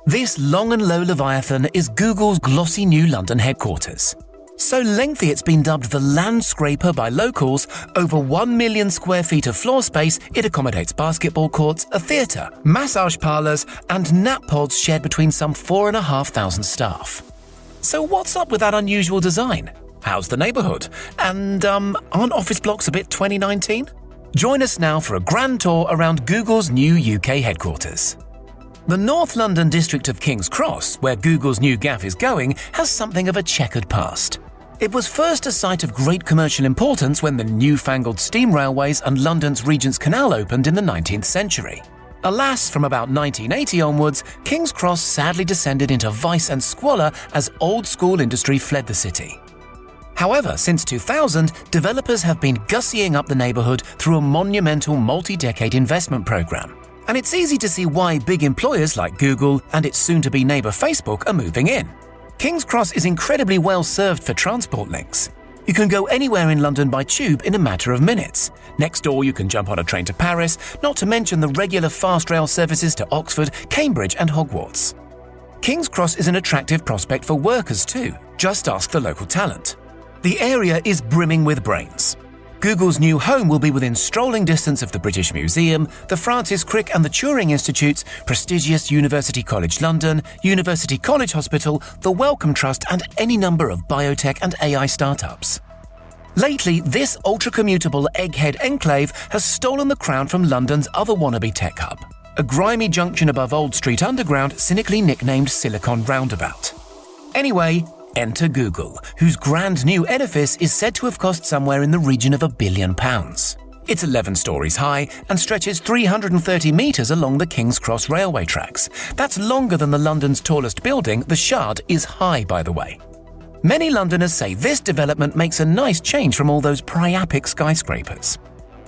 This long and low Leviathan is Google's glossy new London headquarters. So lengthy it's been dubbed the landscraper by locals. Over 1 million square feet of floor space, it accommodates basketball courts, a theatre, massage parlours and nap pods shared between some 4,500 staff. So what's up with that unusual design? How's the neighbourhood? And aren't office blocks a bit 2019? Join us now for a grand tour around Google's new UK headquarters. The North London district of King's Cross, where Google's new gaff is going, has something of a checkered past. It was first a site of great commercial importance when the newfangled steam railways and London's Regent's Canal opened in the 19th century. Alas, from about 1980 onwards, King's Cross sadly descended into vice and squalor as old-school industry fled the city. However, since 2000, developers have been gussying up the neighbourhood through a monumental multi-decade investment programme. And it's easy to see why big employers like Google and its soon-to-be neighbour Facebook are moving in. King's Cross is incredibly well served for transport links. You can go anywhere in London by tube in a matter of minutes. Next door you can jump on a train to Paris, not to mention the regular fast rail services to Oxford, Cambridge and Hogwarts. King's Cross is an attractive prospect for workers too. Just ask the local talent. The area is brimming with brains. Google's new home will be within strolling distance of the British Museum, the Francis Crick and the Turing Institutes, prestigious University College London, University College Hospital, the Wellcome Trust and any number of biotech and AI startups. Lately, this ultra-commutable egghead enclave has stolen the crown from London's other wannabe tech hub, a grimy junction above Old Street Underground cynically nicknamed Silicon Roundabout. Anyway, enter Google, whose grand new edifice is said to have cost somewhere in the region of £1 billion. It's 11 stories high and stretches 330 metres along the King's Cross railway tracks. That's longer than the London's tallest building. The Shard is high, by the way. Many Londoners say this development makes a nice change from all those priapic skyscrapers.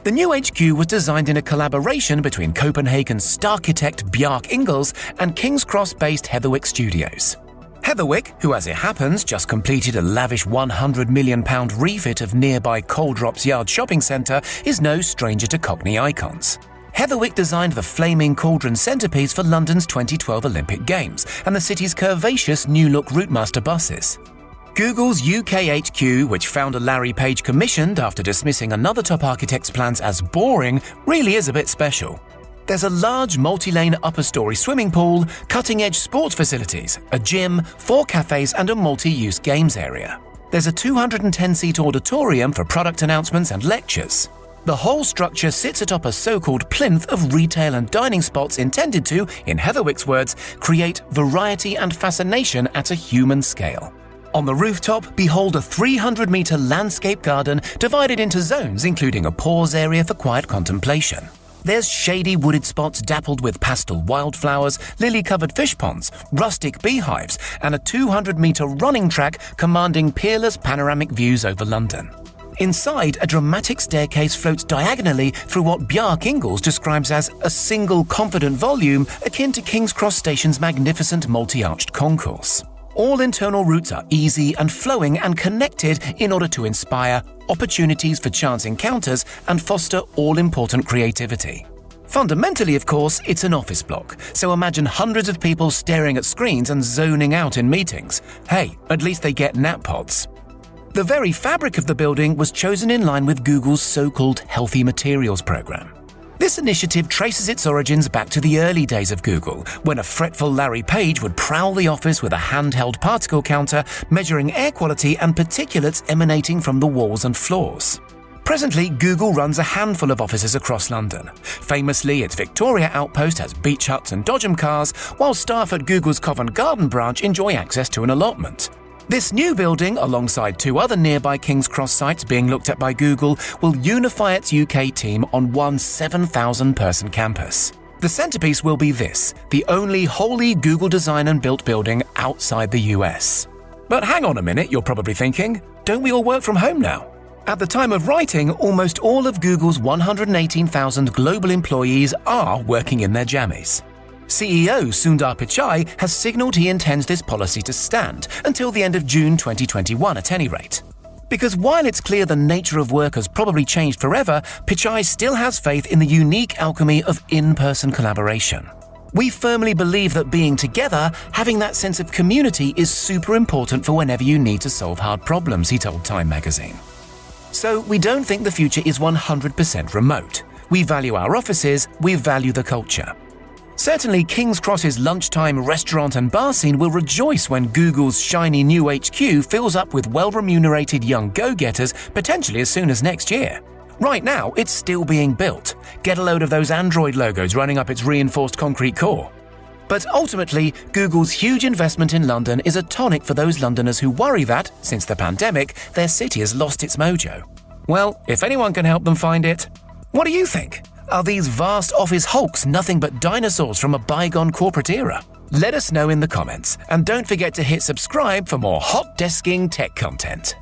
The new HQ was designed in a collaboration between Copenhagen's starchitect Bjarke Ingels and King's Cross-based Heatherwick Studios. Heatherwick, who as it happens just completed a lavish £100 million refit of nearby Coal Drops Yard shopping centre, is no stranger to Cockney icons. Heatherwick designed the flaming cauldron centrepiece for London's 2012 Olympic Games and the city's curvaceous new-look Routemaster buses. Google's UK HQ, which founder Larry Page commissioned after dismissing another top architect's plans as boring, really is a bit special. There's a large multi-lane upper-story swimming pool, cutting-edge sports facilities, a gym, 4 cafes and a multi-use games area. There's a 210-seat auditorium for product announcements and lectures. The whole structure sits atop a so-called plinth of retail and dining spots intended to, in Heatherwick's words, create variety and fascination at a human scale. On the rooftop, behold a 300-metre landscape garden divided into zones including a pause area for quiet contemplation. There's shady wooded spots dappled with pastel wildflowers, lily-covered fish ponds, rustic beehives, and a 200-metre running track commanding peerless panoramic views over London. Inside, a dramatic staircase floats diagonally through what Bjarke Ingels describes as a single confident volume akin to King's Cross Station's magnificent multi-arched concourse. All internal routes are easy and flowing and connected in order to inspire opportunities for chance encounters and foster all-important creativity. Fundamentally, of course, it's an office block, so imagine hundreds of people staring at screens and zoning out in meetings. Hey, at least they get nap pods. The very fabric of the building was chosen in line with Google's so-called Healthy Materials program. This initiative traces its origins back to the early days of Google, when a fretful Larry Page would prowl the office with a handheld particle counter measuring air quality and particulates emanating from the walls and floors. Presently, Google runs a handful of offices across London. Famously, its Victoria outpost has beach huts and Dodgem cars, while staff at Google's Covent Garden branch enjoy access to an allotment. This new building, alongside 2 other nearby King's Cross sites being looked at by Google, will unify its UK team on one 7,000-person campus. The centrepiece will be this, the only wholly Google designed and built building outside the US. But hang on a minute, you're probably thinking, don't we all work from home now? At the time of writing, almost all of Google's 118,000 global employees are working in their jammies. CEO Sundar Pichai has signalled he intends this policy to stand until the end of June 2021 at any rate. Because while it's clear the nature of work has probably changed forever, Pichai still has faith in the unique alchemy of in-person collaboration. We firmly believe that being together, having that sense of community is super important for whenever you need to solve hard problems, he told Time magazine. So we don't think the future is 100% remote. We value our offices, we value the culture. Certainly, King's Cross's lunchtime restaurant and bar scene will rejoice when Google's shiny new HQ fills up with well-remunerated young go-getters potentially as soon as next year. Right now, it's still being built. Get a load of those Android logos running up its reinforced concrete core. But ultimately, Google's huge investment in London is a tonic for those Londoners who worry that, since the pandemic, their city has lost its mojo. Well, if anyone can help them find it, what do you think? Are these vast office hulks nothing but dinosaurs from a bygone corporate era? Let us know in the comments, and don't forget to hit subscribe for more hot desking tech content.